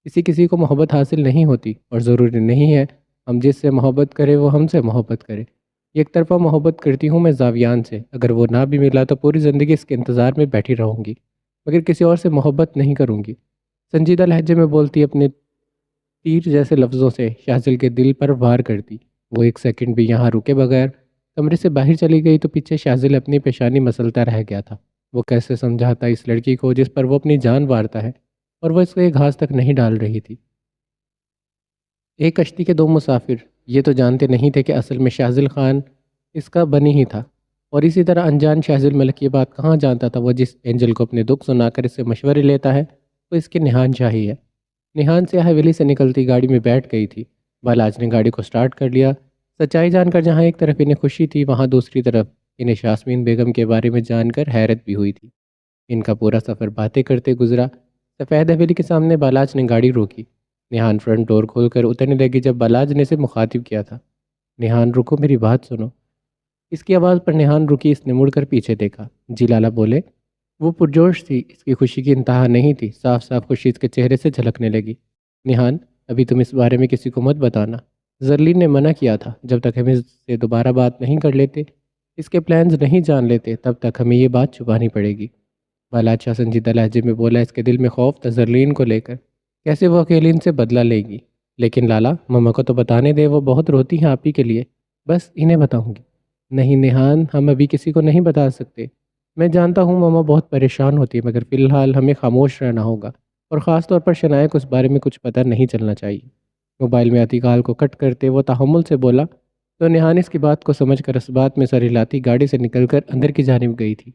کسی کو محبت حاصل نہیں ہوتی، اور ضروری نہیں ہے ہم جس سے محبت کرے وہ ہم سے محبت کرے۔ ایک طرفہ محبت کرتی ہوں میں زاویان سے، اگر وہ نہ بھی ملا تو پوری زندگی اس کے انتظار میں بیٹھی رہوں گی، مگر کسی اور سے محبت نہیں کروں گی۔ سنجیدہ لہجے میں بولتی، اپنے تیر جیسے لفظوں سے شہزل کے دل پر وار کرتی۔ وہ ایک سیکنڈ بھی یہاں رکے بغیر کمرے سے باہر چلی گئی تو پیچھے شہزل اپنی پیشانی مسلتا رہ گیا تھا۔ وہ کیسے سمجھاتا اس لڑکی کو جس پر وہ اپنی جان وارتا ہے، اور وہ اس کو ایک گھاس تک نہیں ڈال رہی تھی۔ ایک کشتی کے 2 مسافر یہ تو جانتے نہیں تھے کہ اصل میں شہزل خان اس کا بنی ہی تھا، اور اسی طرح انجان شہزل ملک یہ بات کہاں جانتا تھا وہ جس اینجل کو اپنے دکھ سنا کر اس سے مشورے لیتا ہے وہ اس کے نیہان شاہی ہے۔ نیہان سے حویلی سے نکلتی گاڑی میں بیٹھ گئی تھی۔ بالاج نے گاڑی کو سٹارٹ کر لیا۔ سچائی جان کر جہاں ایک طرف انہیں خوشی تھی وہاں دوسری طرف انہیں شاسمین بیگم کے بارے میں جان کر حیرت بھی ہوئی تھی۔ ان کا پورا سفر باتیں کرتے گزرا۔ سفید حویلی کے سامنے بالاج نے گاڑی روکی۔ نیہان فرنٹ ڈور کھول کر اترنے لگی جب بالاج نے اسے مخاطب کیا تھا۔ نیہان رکو، میری بات سنو۔ اس کی آواز پر نیہان رکی، اس نے مڑ کر پیچھے دیکھا۔ جی لالا بولے۔ وہ پرجوش تھی، اس کی خوشی کی انتہا نہیں تھی، صاف صاف خوشی اس کے چہرے سے جھلکنے لگی۔ نیہان ابھی تم اس بارے میں کسی کو مت بتانا، زرلین نے منع کیا تھا، جب تک ہم اس سے دوبارہ بات نہیں کر لیتے، اس کے پلانز نہیں جان لیتے، تب تک ہمیں یہ بات چھپانی پڑے گی۔ بالاج شاہ سنجیدہ لہجے میں بولا۔ اس کے دل میں خوف تھا زرلین کو لے کر، کیسے وہ اکیلی ان سے بدلہ لے گی۔ لیکن لالا مما کو تو بتانے دے، وہ بہت روتی ہیں آپ ہی کے لیے، بس انہیں بتاؤں گی۔ نہیں نیہان، ہم ابھی کسی کو نہیں بتا سکتے۔ میں جانتا ہوں مما بہت پریشان ہوتی ہے، مگر فی الحال ہمیں خاموش رہنا ہوگا۔ اور خاص طور پر شنایا کو اس بارے میں کچھ پتہ نہیں چلنا چاہیے۔ موبائل میں آتی کال کو کٹ کرتے وہ تحمل سے بولا تو نیہان اس کی بات کو سمجھ کر اسبات میں سر ہلاتی گاڑی سے نکل کر اندر کی جانب گئی تھی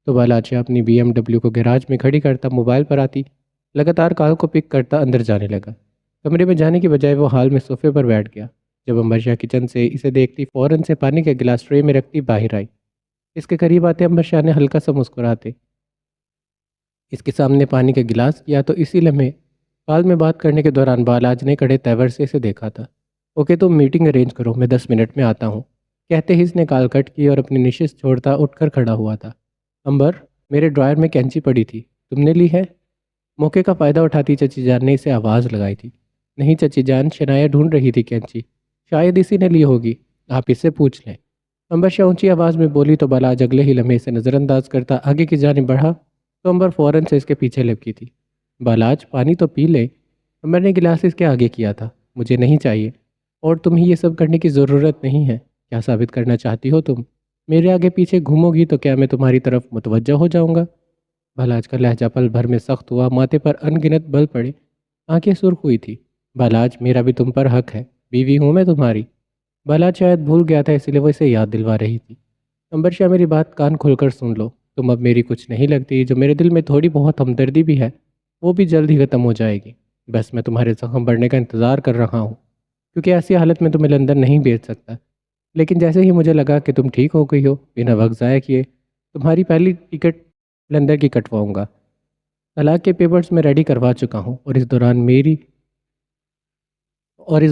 تو بالاچا اپنی BMW کو گیراج میں کھڑی کرتا موبائل پر آتی لگاتار کال کو پک کرتا اندر جانے لگا۔ کمرے میں جانے کی بجائے وہ حال میں صوفے پر بیٹھ گیا۔ جب امبر شاہ کچن سے اسے دیکھتی فوراً سے پانی کا گلاس ٹرے میں رکھتی باہر آئی۔ اس کے قریب آتے امبر شاہ نے ہلکا سا مسکراتے اس کے سامنے پانی کا گلاس کیا تو اسی لمحے کال میں بات کرنے کے دوران بالاج نے کڑے تیور سے اسے دیکھا تھا۔ اوکے تم میٹنگ ارینج کرو، میں 10 منٹ میں آتا ہوں، کہتے ہی اس نے کال کٹ کی اور اپنی نشست چھوڑتا اٹھ کر کھڑا ہوا تھا۔ امبر، میرے ڈرائر میں کینچی پڑی تھی، تم نے لی ہے؟ موقع کا فائدہ اٹھاتی چچی جان نے اسے آواز لگائی تھی۔ نہیں چچی جان، شنایا ڈھونڈ رہی تھی کینچی، شاید اسی نے لی ہوگی، آپ اس سے پوچھ لیں۔ امبر شاہ اونچی آواز میں بولی تو بالاج اگلے ہی لمحے سے نظر انداز کرتا آگے کی جانب بڑھا تو امبر فوراً سے اس کے پیچھے لپکی تھی۔ بالاج پانی تو پی لے۔ امبر نے گلاس اس کے آگے کیا تھا۔ مجھے نہیں چاہیے، اور تمہیں یہ سب کرنے کی ضرورت نہیں ہے۔ کیا ثابت کرنا چاہتی ہو تم؟ میرے آگے پیچھے گھومو گی تو کیا میں تمہاری طرف متوجہ ہو جاؤں گا؟ بالاج کا لہجہ پل بھر میں سخت ہوا، ماتھے پر ان گنت بل پڑے، آنکھیں سرخ ہوئی تھی۔ بالاج، میرا بھی تم پر حق ہے، بیوی ہوں میں تمہاری۔ بالاج شاید بھول گیا تھا، اس لیے وہ اسے یاد دلوا رہی تھی۔ امبر شاہ، میری بات کان کھول کر سن لو، تم اب میری کچھ نہیں لگتی، جو میرے دل میں تھوڑی بہت ہمدردی بھی ہے وہ بھی جلد ہی ختم ہو جائے گی۔ بس میں تمہارے زخم بڑھنے کا انتظار کر رہا ہوں، کیونکہ ایسی حالت میں تمہیں لندن نہیں بھیج سکتا۔ لیکن جیسے ہی مجھے لگا کہ تم ٹھیک ہو گئی ہو، بنا وقت ضائع کیے تمہاری پہلی ٹکٹ لندن کی کٹواؤں گا۔ طلاق کے پیپرز میں ریڈی کروا چکا ہوں، اور اس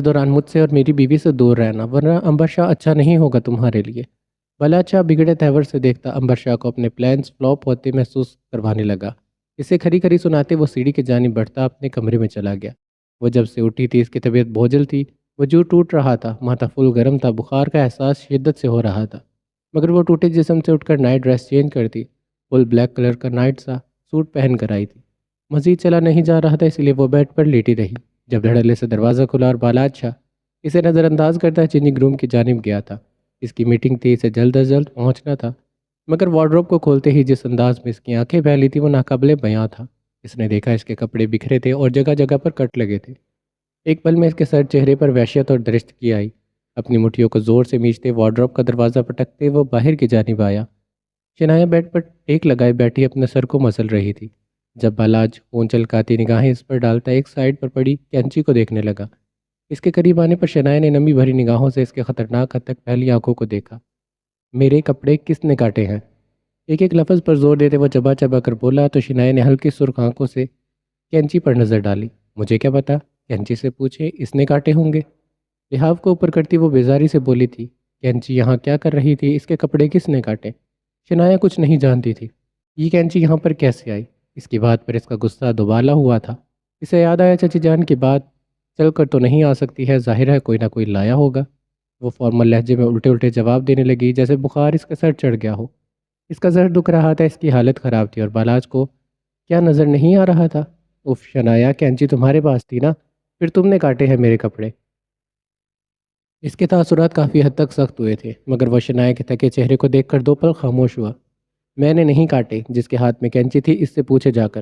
دوران مجھ سے اور میری بیوی سے دور رہنا، ورنہ امبر شاہ اچھا نہیں ہوگا تمہارے لیے۔ بالاج شاہ بگڑے تیور سے دیکھتا امبر شاہ کو اپنے پلانز فلاپ ہوتے محسوس کروانے لگا۔ اسے کھری کھری سناتے وہ سیڑھی کی جانب بڑھتا اپنے کمرے میں چلا گیا۔ وہ جب سے اٹھی تھی اس کی طبیعت بوجھل تھی، وجود ٹوٹ رہا تھا، ماتھا فل گرم تھا، بخار کا احساس شدت سے ہو رہا تھا، مگر وہ ٹوٹے جسم سے اٹھ کر نائٹ ڈریس چینج کرتی، فل بلیک کلر کا نائٹ سا سوٹ پہن کر آئی تھی۔ مزید چلا نہیں جا رہا تھا، اس لیے وہ بیڈ پر لیٹی رہی۔ جب دھڑلے سے دروازہ کھلا اور بالاج شاہ اسے نظر انداز کرتا چینجنگ روم کی جانب گیا تھا۔ اس کی میٹنگ تھی، اسے جلد از جلد پہنچنا تھا، مگر وارڈروب کو کھولتے ہی جس انداز میں اس کی آنکھیں پھیلی تھی وہ ناقابل بیاں تھا۔ اس نے دیکھا اس کے کپڑے بکھرے تھے اور جگہ جگہ پر کٹ لگے تھے۔ ایک پل میں اس کے سر چہرے پر وحشت اور درستگی آئی۔ اپنی مٹھیوں کو زور سے میچتے وارڈروب کا دروازہ پٹکتے وہ باہر کی جانب آیا۔ شنایا بیڈ پر ٹیک لگائے بیٹھی اپنے سر کو مسل رہی تھی۔ جب بالاج فون چلکاتی نگاہیں اس پر ڈالتا ایک سائڈ پر پڑی کینچی کو دیکھنے لگا۔ اس کے قریب آنے پر شنایا نے نمی بھری نگاہوں سے اس کے خطرناک حد تک پھیلی آنکھوں کو دیکھا۔ میرے کپڑے کس نے کاٹے ہیں؟ ایک ایک لفظ پر زور دیتے وہ چبا چبا کر بولا تو شنایا نے ہلکی سرخ آنکھوں سے کینچی پر نظر ڈالی۔ مجھے کیا پتا، کینچی سے پوچھے، اس نے کاٹے ہوں گے۔ لحاف کو اوپر کرتی وہ بیزاری سے بولی تھی، کینچی یہاں کیا کر رہی تھی، اس کے کپڑے کس نے کاٹے؟ شنایا کچھ نہیں جانتی تھی، یہ کینچی یہاں پر کیسے آئی؟ اس کی بات پر اس کا غصہ دوبالا ہوا تھا۔ اسے یاد آیا چچی جان کی بات چل کر تو نہیں آ سکتی ہے، ظاہر ہے کوئی نہ کوئی لایا ہوگا۔ وہ فارمل لہجے میں الٹے الٹے جواب دینے لگی جیسے بخار اس کے سر چڑھ گیا ہو۔ اس کا سر دکھ رہا تھا، اس کی حالت خراب تھی، اور بالاج کو کیا نظر نہیں آ رہا تھا؟ اف شنایا، کینچی تمہارے پاس تھی نا، پھر تم نے کاٹے ہیں میرے کپڑے۔ اس کے تاثرات کافی حد تک سخت ہوئے تھے، مگر وہ شنایا کے تھکے چہرے کو دیکھ کر دو پل خاموش ہوا۔ میں نے نہیں کاٹے، جس کے ہاتھ میں کینچی تھی اس سے پوچھے جا کر۔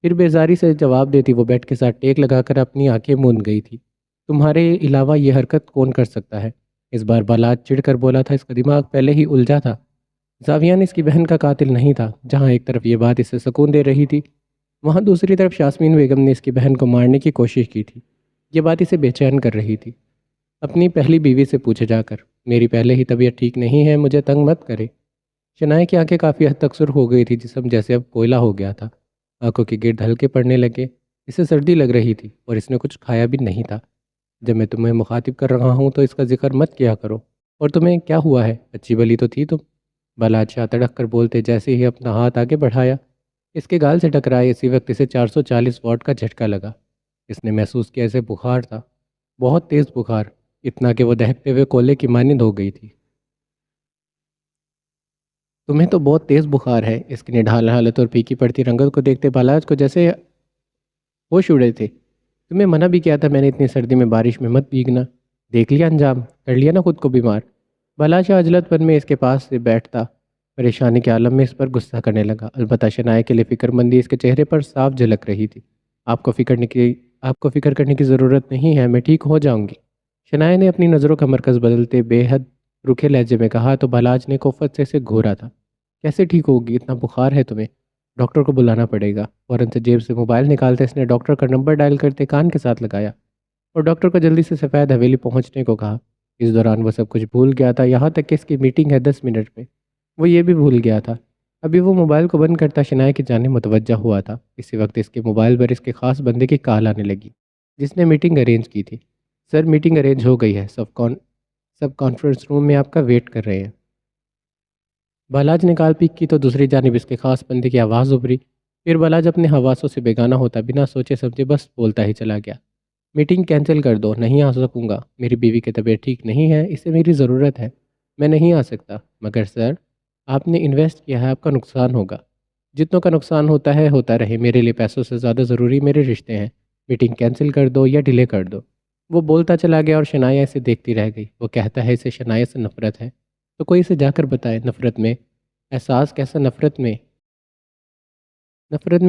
پھر بیزاری سے جواب دیتی وہ بیڈ کے ساتھ ٹیک لگا کر اپنی آنکھیں موند گئی تھی۔ تمہارے علاوہ یہ حرکت کون کر سکتا ہے؟ اس بار بالاج چڑھ کر بولا تھا، اس کا دماغ پہلے ہی الجھا تھا۔ زاویان اس کی بہن کا قاتل نہیں تھا۔ جہاں ایک طرف یہ بات اسے سکون دے رہی تھی، وہاں دوسری طرف یاسمین بیگم نے اس کی بہن کو مارنے کی کوشش کی تھی۔ یہ بات اسے بے چین کر رہی تھی۔ اپنی پہلی بیوی سے پوچھے جا کر، میری پہلے ہی طبیعت ٹھیک نہیں ہے، مجھے تنگ مت کرے۔ شنایا کی آنکھیں کافی حد تک سرخ ہو گئی تھی، جسم جیسے اب کوئلہ ہو گیا تھا، آنکھوں کے گرد ہلکے پڑنے لگے۔ اسے سردی لگ رہی تھی اور اس نے کچھ کھایا بھی نہیں تھا۔ جب میں تمہیں مخاطب کر رہا ہوں تو اس کا ذکر مت کیا کرو۔ اور تمہیں کیا ہوا ہے، اچھی بلی تو تھی تم؟ بالاج شاہ تڑک کر بولتے جیسے ہی اپنا ہاتھ آگے بڑھایا، اس کے گال سے ٹکرائے اسی وقت اسے 440 واٹ کا جھٹکا لگا۔ اس نے محسوس کیا اسے بخار تھا، بہت تیز بخار، اتنا کہ وہ دہکتے ہوئے کولے کی مانند ہو گئی تھی۔ تمہیں تو بہت تیز بخار ہے، اس کی نڈھال حالت اور پھیکی پڑتی رنگت کو دیکھتے بالاج کو جیسے ہوش اڑے تھے۔ تمہیں منع بھی کیا تھا میں نے اتنی سردی میں بارش میں مت بھیگنا، دیکھ لیا انجام، کر لیا نا خود کو بیمار۔ بالاج شاہ عجلت پن میں اس کے پاس سے بیٹھتا پریشانی کے عالم میں اس پر غصہ کرنے لگا، البتہ شنایا کے لیے فکر مندی اس کے چہرے پر صاف جھلک رہی تھی۔ آپ کو فکر کرنے کی ضرورت نہیں ہے، میں ٹھیک ہو جاؤں گی۔ شنایا نے اپنی نظروں کا مرکز بدلتے بے حد رکھے لہجے میں کہا تو بھلاج نے کوفت سے اسے گھورا تھا۔ کیسے ٹھیک ہوگی؟ اتنا بخار ہے تمہیں؟ ڈاکٹر کو بلانا پڑے گا۔ فوراً سے جیب سے موبائل نکالتے اس نے ڈاکٹر کا نمبر ڈائل کرتے کان کے ساتھ لگایا اور ڈاکٹر کو جلدی سے سفید حویلی پہنچنے کو کہا۔ اس دوران وہ سب کچھ بھول گیا تھا، یہاں تک کہ اس کی میٹنگ ہے 10 منٹ میں، وہ یہ بھی بھول گیا تھا۔ ابھی وہ موبائل کو بند کرتا شنایا کی جانب متوجہ ہوا تھا۔ اسی وقت اس کے موبائل پر اس کے خاص بندے کی کال آنے لگی جس نے میٹنگ ارینج کی تھی۔ سر، میٹنگ ارینج ہو گئی ہے، سب کانفرنس روم میں آپ کا ویٹ کر رہے ہیں۔ بالاج نے کال پک کی تو دوسری جانب اس کے خاص بندے کی آواز ابھری۔ پھر بالاج اپنے حواسوں سے بیگانہ ہوتا بنا سوچے سمجھے بس بولتا ہی چلا گیا۔ میٹنگ کینسل کر دو، نہیں آ سکوں گا، میری بیوی کی طبیعت ٹھیک نہیں ہے، اسے میری ضرورت ہے، میں نہیں آ سکتا۔ مگر سر، آپ نے انویسٹ کیا ہے، آپ کا نقصان ہوگا۔ جتنوں کا نقصان ہوتا ہے ہوتا رہے، میرے لیے پیسوں سے زیادہ ضروری میرے رشتے ہیں۔ میٹنگ کینسل کر دو یا ڈیلے کر دو۔ وہ بولتا چلا گیا اور شنایا اسے دیکھتی رہ گئی۔ وہ کہتا ہے اسے شنایا سے نفرت ہے، تو کوئی اسے جا کر بتائے نفرت میں احساس کیسا، نفرت میں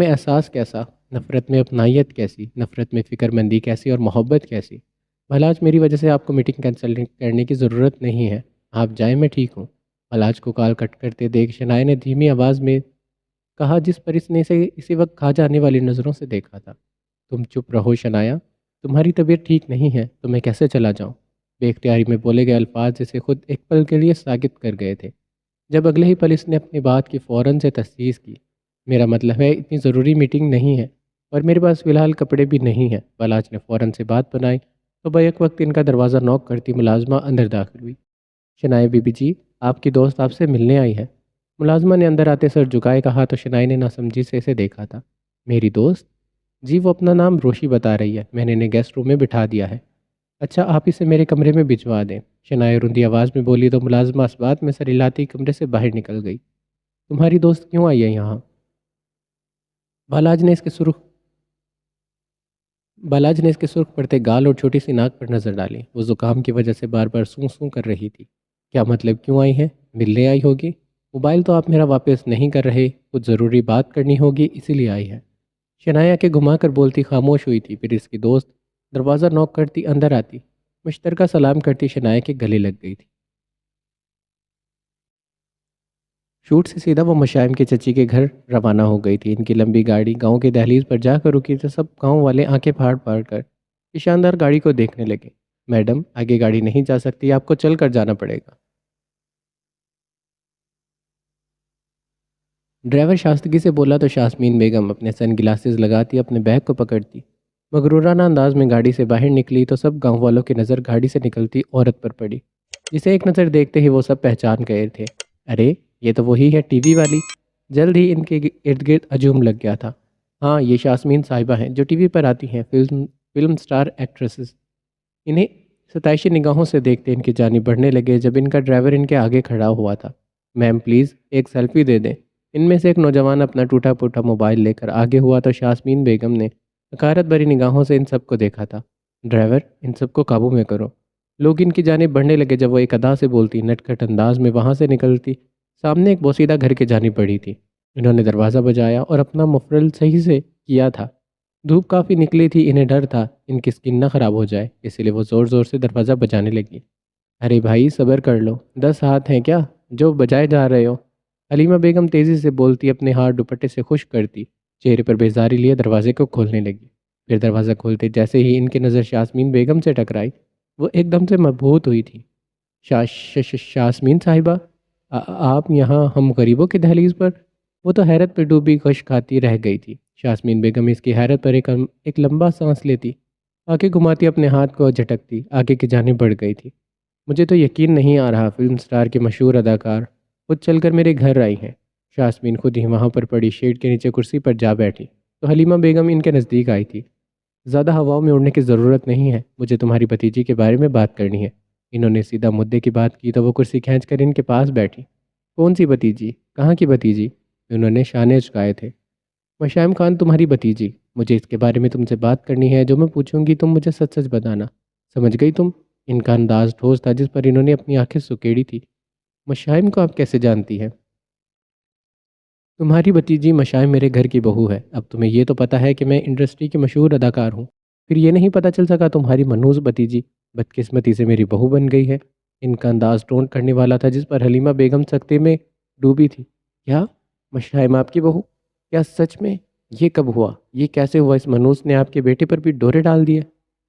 احساس کیسا، نفرت میں اپنائیت کیسی، نفرت میں فکر مندی کیسی اور محبت کیسی۔ بھلاج، میری وجہ سے آپ کو میٹنگ کینسل کرنے کی ضرورت نہیں ہے، آپ جائیں، میں ٹھیک ہوں۔ بھلاج کو کال کٹ کرتے دیکھ شنایا نے دھیمی آواز میں کہا جس پر اس نے اسے اسی وقت کھا جانے والی نظروں سے دیکھا تھا، تم چپ رہو شنایا، تمہاری طبیعت ٹھیک نہیں ہے تو میں کیسے چلا جاؤں؟ بے اختیاری میں بولے گئے الفاظ جسے خود ایک پل کے لیے ساکت کر گئے تھے۔ جب اگلے ہی پل اس نے اپنی بات کی فوراً سے تصحیح کی، میرا مطلب ہے اتنی ضروری میٹنگ نہیں ہے اور میرے پاس فی الحال کپڑے بھی نہیں ہیں۔ بالاج نے فوراً سے بات بنائی تو بیک وقت ان کا دروازہ نوک کرتی ملازمہ اندر داخل ہوئی۔ شنائی بی بی جی، آپ کی دوست آپ سے ملنے آئی ہے۔ ملازمہ نے اندر آتے سر جھکائے کہا تو شنائی نے ناسمجھی سے اسے دیکھا تھا۔ میری دوست؟ جی، وہ اپنا نام روشی بتا رہی ہے، میں نے انہیں گیسٹ روم میں بٹھا دیا ہے۔ اچھا، آپ اسے میرے کمرے میں بھجوا دیں، شنائی رندی آواز میں بولی تو ملازمہ اس بات میں سر ہلاتی کمرے سے باہر نکل گئی۔ تمہاری دوست کیوں آئی ہے یہاں؟ بالاج نے اس کے سرخ بالاج نے اس کے سرخ پڑتے گال اور چھوٹی سی ناک پر نظر ڈالی۔ وہ زکام کی وجہ سے بار بار سوں سوں کر رہی تھی۔ کیا مطلب کیوں آئی ہے؟ ملنے آئی ہوگی۔ موبائل تو آپ میرا واپس نہیں کر رہے، کچھ ضروری بات کرنی ہوگی اسی لیے آئی ہے۔ شنایا کے گھما کر بولتی خاموش ہوئی تھی، پھر اس کی دوست دروازہ نوک کرتی اندر آتی، مشترکہ سلام کرتی شنایا کے گلے لگ گئی تھی۔ شوٹ سے سیدھا وہ مشائم کے چچی کے گھر روانہ ہو گئی تھی۔ ان کی لمبی گاڑی گاؤں کے دہلیز پر جا کر رکی تو سب گاؤں والے آنکھیں پھاڑ پھاڑ کر اس شاندار گاڑی کو دیکھنے لگے۔ میڈم، آگے گاڑی نہیں جا سکتی، آپ کو چل کر جانا پڑے گا۔ ڈرائیور شائستگی سے بولا تو شاسمین بیگم اپنے سن گلاسز لگاتی اپنے بیگ کو پکڑتی مغرورانہ انداز میں گاڑی سے باہر نکلی تو سب گاؤں والوں کی نظر گاڑی سے نکلتی عورت پر پڑی جسے ایک نظر دیکھتے ہی وہ سب پہچان گئے تھے۔ ارے، یہ تو وہی ہے ٹی وی والی۔ جلد ہی ان کے ارد گرد ہجوم لگ گیا تھا۔ ہاں، یہ شاسمین صاحبہ ہیں جو ٹی وی پر آتی ہیں، فلم سٹار ایکٹریسز۔ انہیں ستائشی نگاہوں سے دیکھتے ان کی جانب بڑھنے لگے جب ان کا ڈرائیور ان کے آگے کھڑا ہوا تھا۔ میم پلیز ایک سیلفی دے دیں۔ ان میں سے ایک نوجوان اپنا ٹوٹا پھوٹا موبائل لے کر آگے ہوا تو شاسمین بیگم نے حقارت بھری نگاہوں سے ان سب کو دیکھا تھا۔ ڈرائیور، ان سب کو قابو میں کرو۔ لوگ ان کی جانب بڑھنے لگے جب وہ ایک ادا سے بولتی نٹ کھٹ انداز میں وہاں سے نکلتی سامنے ایک بوسیدہ گھر کی جانب بڑھی تھی۔ انہوں نے دروازہ بجایا اور اپنا مفرل صحیح سے کیا تھا۔ دھوپ کافی نکلی تھی، انہیں ڈر تھا ان کی سکن نہ خراب ہو جائے، اسی لیے وہ زور زور سے دروازہ بجانے لگی۔ ارے بھائی، صبر کر لو، 10 ہاتھ ہیں کیا جو بجائے جا رہے ہو؟ حلیمہ بیگم تیزی سے بولتی اپنے ہاتھ دوپٹے سے خشک کرتی چہرے پر بیزاری لیے دروازے کو کھولنے لگی۔ پھر دروازہ کھولتے جیسے ہی ان کی نظر شاسمین بیگم سے ٹکرائی، وہ ایک دم سے مبہوت ہوئی تھی۔ شاسمین صاحبہ، آپ یہاں ہم غریبوں کی دہلیز پر؟ وہ تو حیرت میں ڈوبی غش کھاتی رہ گئی تھی۔ شاسمین بیگم اس کی حیرت پر ایک لمبا سانس لیتی آگے گھماتی اپنے ہاتھ کو جھٹکتی آگے کی جانب بڑھ گئی تھی۔ مجھے تو یقین نہیں آ رہا، فلم سٹار کے مشہور اداکار خود چل کر میرے گھر آئی ہیں۔ شاسمین خود ہی وہاں پر پڑی شیڈ کے نیچے کرسی پر جا بیٹھی تو حلیمہ بیگم ان کے نزدیک آئی تھی۔ زیادہ ہواؤں میں اڑنے کی ضرورت نہیں ہے، مجھے تمہاری بھتیجی کے بارے میں بات کرنی ہے۔ انہوں نے سیدھا مدعے کی بات کی تو وہ کرسی کھینچ کر ان کے پاس بیٹھی۔ کون سی بھتیجی؟ کہاں کی بھتیجی؟ انہوں نے شانے جھکائے تھے۔ مشائم خان تمہاری بھتیجی، مجھے اس کے بارے میں تم سے بات کرنی ہے، جو میں پوچھوں گی تم مجھے سچ سچ بتانا، سمجھ گئی تم؟ ان کا انداز ٹھوس تھا جس پر انہوں نے اپنی آنکھیں سکیڑی تھی۔ مشائم کو آپ کیسے جانتی ہیں؟ تمہاری بھتیجی مشائم میرے گھر کی بہو ہے، اب تمہیں یہ تو پتہ ہے کہ میں انڈسٹری کی مشہور اداکار ہوں، پھر یہ نہیں پتہ چل سکا تمہاری منحوس بھتیجی بدقسمتی سے میری بہو بن گئی ہے۔ ان کا انداز ٹونٹ کرنے والا تھا جس پر حلیمہ بیگم سکتے میں ڈوبی تھی۔ کیا؟ مشائم آپ کی بہو؟ کیا سچ میں؟ یہ کب ہوا؟ یہ کیسے ہوا؟ اس منحوس نے آپ کے بیٹے پر بھی ڈورے ڈال دیے؟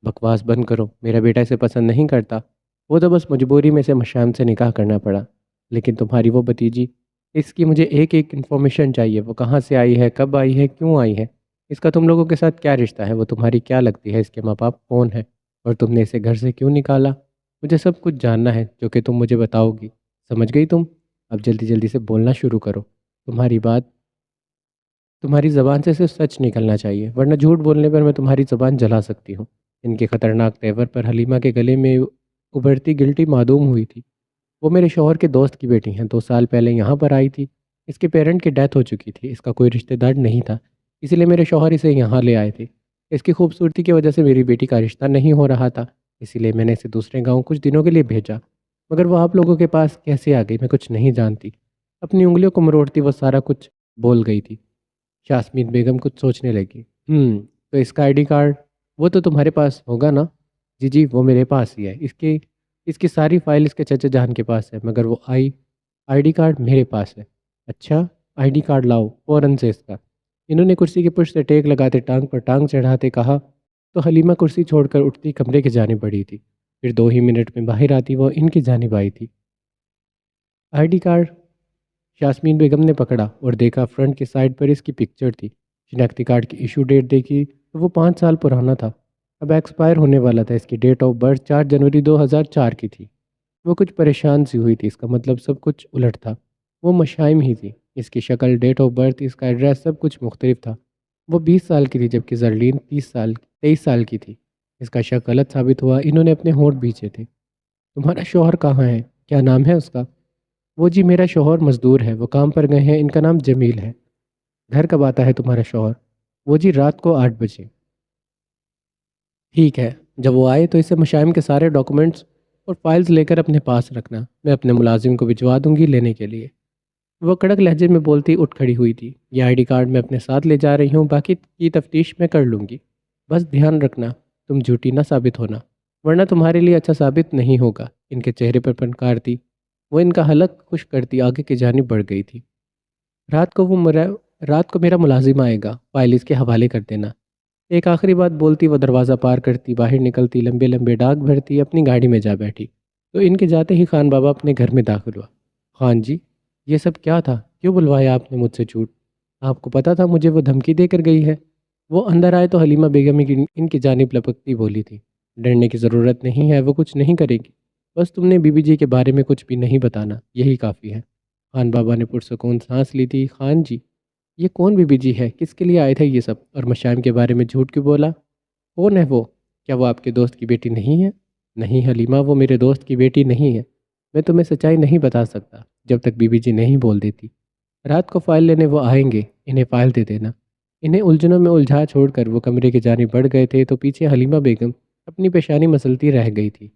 بکواس بند کرو، میرا بیٹا اسے پسند نہیں کرتا، وہ تو بس مجبوری میں سے مشائم سے نکاح کرنا پڑا۔ لیکن تمہاری وہ بھتیجی، اس کی مجھے ایک ایک انفارمیشن چاہیے، وہ کہاں سے آئی ہے، کب آئی ہے، کیوں آئی ہے، اس کا تم لوگوں کے ساتھ کیا رشتہ ہے، وہ تمہاری کیا لگتی ہے، اس کے ماں باپ کون ہیں، اور تم نے اسے گھر سے کیوں نکالا؟ مجھے سب کچھ جاننا ہے جو کہ تم مجھے بتاؤ گی، سمجھ گئی تم؟ اب جلدی جلدی سے بولنا شروع کرو، تمہاری زبان سے صرف سچ نکلنا چاہیے، ورنہ جھوٹ بولنے پر میں تمہاری زبان جلا سکتی ہوں۔ ان کے خطرناک تیور پر حلیمہ کے گلے میں ابھرتی گلٹی معدوم ہوئی تھی۔ وہ میرے شوہر کے دوست کی بیٹی ہیں، 2 سال پہلے یہاں پر آئی تھی، اس کے پیرنٹ کی ڈیتھ ہو چکی تھی، اس کا کوئی رشتہ دار نہیں تھا، اسی لیے میرے شوہر اسے یہاں لے آئے تھے۔ اس کی خوبصورتی کی وجہ سے میری بیٹی کا رشتہ نہیں ہو رہا تھا، اسی لیے میں نے اسے دوسرے گاؤں کچھ دنوں کے لیے بھیجا، مگر وہ آپ لوگوں کے پاس کیسے آ گئی میں کچھ نہیں جانتی۔ اپنی انگلیوں کو مروڑتی وہ سارا کچھ بول گئی تھی۔ یاسمین بیگم کچھ سوچنے لگی۔ تو اس کا آئی ڈی کارڈ وہ تو تمہارے پاس ہوگا نا؟ جی جی، وہ میرے پاس ہی ہے، اس کی ساری فائل اس کے چچا جان کے پاس ہے، مگر وہ آئی ڈی کارڈ میرے پاس ہے۔ اچھا، آئی ڈی کارڈ لاؤ فوراً سے اس کا۔ انہوں نے کرسی کی پشت سے ٹیک لگاتے ٹانگ پر ٹانگ چڑھاتے کہا تو حلیمہ کرسی چھوڑ کر اٹھتی کمرے کی جانب بڑھی تھی، پھر 2 ہی منٹ میں باہر آتی وہ ان کی جانب آئی تھی۔ آئی ڈی کارڈ یاسمین بیگم نے پکڑا اور دیکھا فرنٹ کی سائڈ پر اس کی پکچر تھی۔ شناختی کارڈ کی ایشو ڈیٹ دیکھی تو وہ 5 سال پرانا تھا، اب ایکسپائر ہونے والا تھا۔ اس کی ڈیٹ آف برتھ 4 جنوری 2004 کی تھی۔ وہ کچھ پریشان سی ہوئی تھی، اس کا مطلب سب کچھ الٹ تھا، وہ مشائم ہی تھی، اس کی شکل، ڈیٹ آف برتھ، اس کا ایڈریس سب کچھ مختلف تھا۔ وہ 20 سال کی تھی جبکہ زرلین 23 سال کی تھی۔ اس کا شک غلط ثابت ہوا، انہوں نے اپنے ہونٹ بھینچے تھے۔ تمہارا شوہر کہاں ہے؟ کیا نام ہے اس کا؟ وہ جی میرا شوہر مزدور ہے، وہ کام پر گئے ہیں، ان کا نام جمیل ہے۔ گھر کب آتا ہے تمہارا شوہر؟ وہ جی رات کو 8 بجے۔ ٹھیک ہے، جب وہ آئے تو اسے مشائم کے سارے ڈاکومنٹس اور فائلز لے کر اپنے پاس رکھنا، میں اپنے ملازم کو بھجوا دوں گی لینے کے لیے۔ وہ کڑک لہجے میں بولتی اٹھ کھڑی ہوئی تھی۔ یہ آئی ڈی کارڈ میں اپنے ساتھ لے جا رہی ہوں، باقی کی تفتیش میں کر لوں گی، بس دھیان رکھنا تم جھوٹی نہ ثابت ہونا، ورنہ تمہارے لیے اچھا ثابت نہیں ہوگا۔ ان کے چہرے پر پنکار تھی، وہ ان کا حلق خشک کرتی آگے کی جانب بڑھ گئی تھی۔ رات کو میرا ملازم آئے گا، فائل اس کے حوالے کر دینا۔ ایک آخری بات بولتی وہ دروازہ پار کرتی باہر نکلتی، لمبے لمبے ڈاک بھرتی، اپنی گاڑی میں جا بیٹھی تو ان کے جاتے ہی خان بابا اپنے گھر میں داخل ہوا۔ خان جی، یہ سب کیا تھا؟ کیوں بلوایا آپ نے مجھ سے جھوٹ؟ آپ کو پتہ تھا مجھے وہ دھمکی دے کر گئی ہے؟ وہ اندر آئے تو حلیمہ بیگم ان کی جانب لپکتی بولی تھی، ڈرنے کی ضرورت نہیں ہے، وہ کچھ نہیں کرے گی، بس تم نے بی بی جی کے بارے میں کچھ بھی نہیں بتانا، یہی کافی ہے۔ خان بابا نے پرسکون سانس لی تھی۔ خان جی، یہ کون بی بی جی ہے؟ کس کے لیے آئے تھے یہ سب؟ اور مشائم کے بارے میں جھوٹ کیوں بولا؟ کون ہے وہ؟ کیا وہ آپ کے دوست کی بیٹی نہیں ہے؟ نہیں حلیمہ، وہ میرے دوست کی بیٹی نہیں ہے، میں تمہیں سچائی نہیں بتا سکتا جب تک بی بی جی نہیں بول دیتی۔ رات کو فائل لینے وہ آئیں گے، انہیں فائل دے دینا۔ انہیں الجھنوں میں الجھا چھوڑ کر وہ کمرے کی جانب بڑھ گئے تھے تو پیچھے حلیمہ بیگم اپنی پیشانی مسلتی رہ گئی تھی۔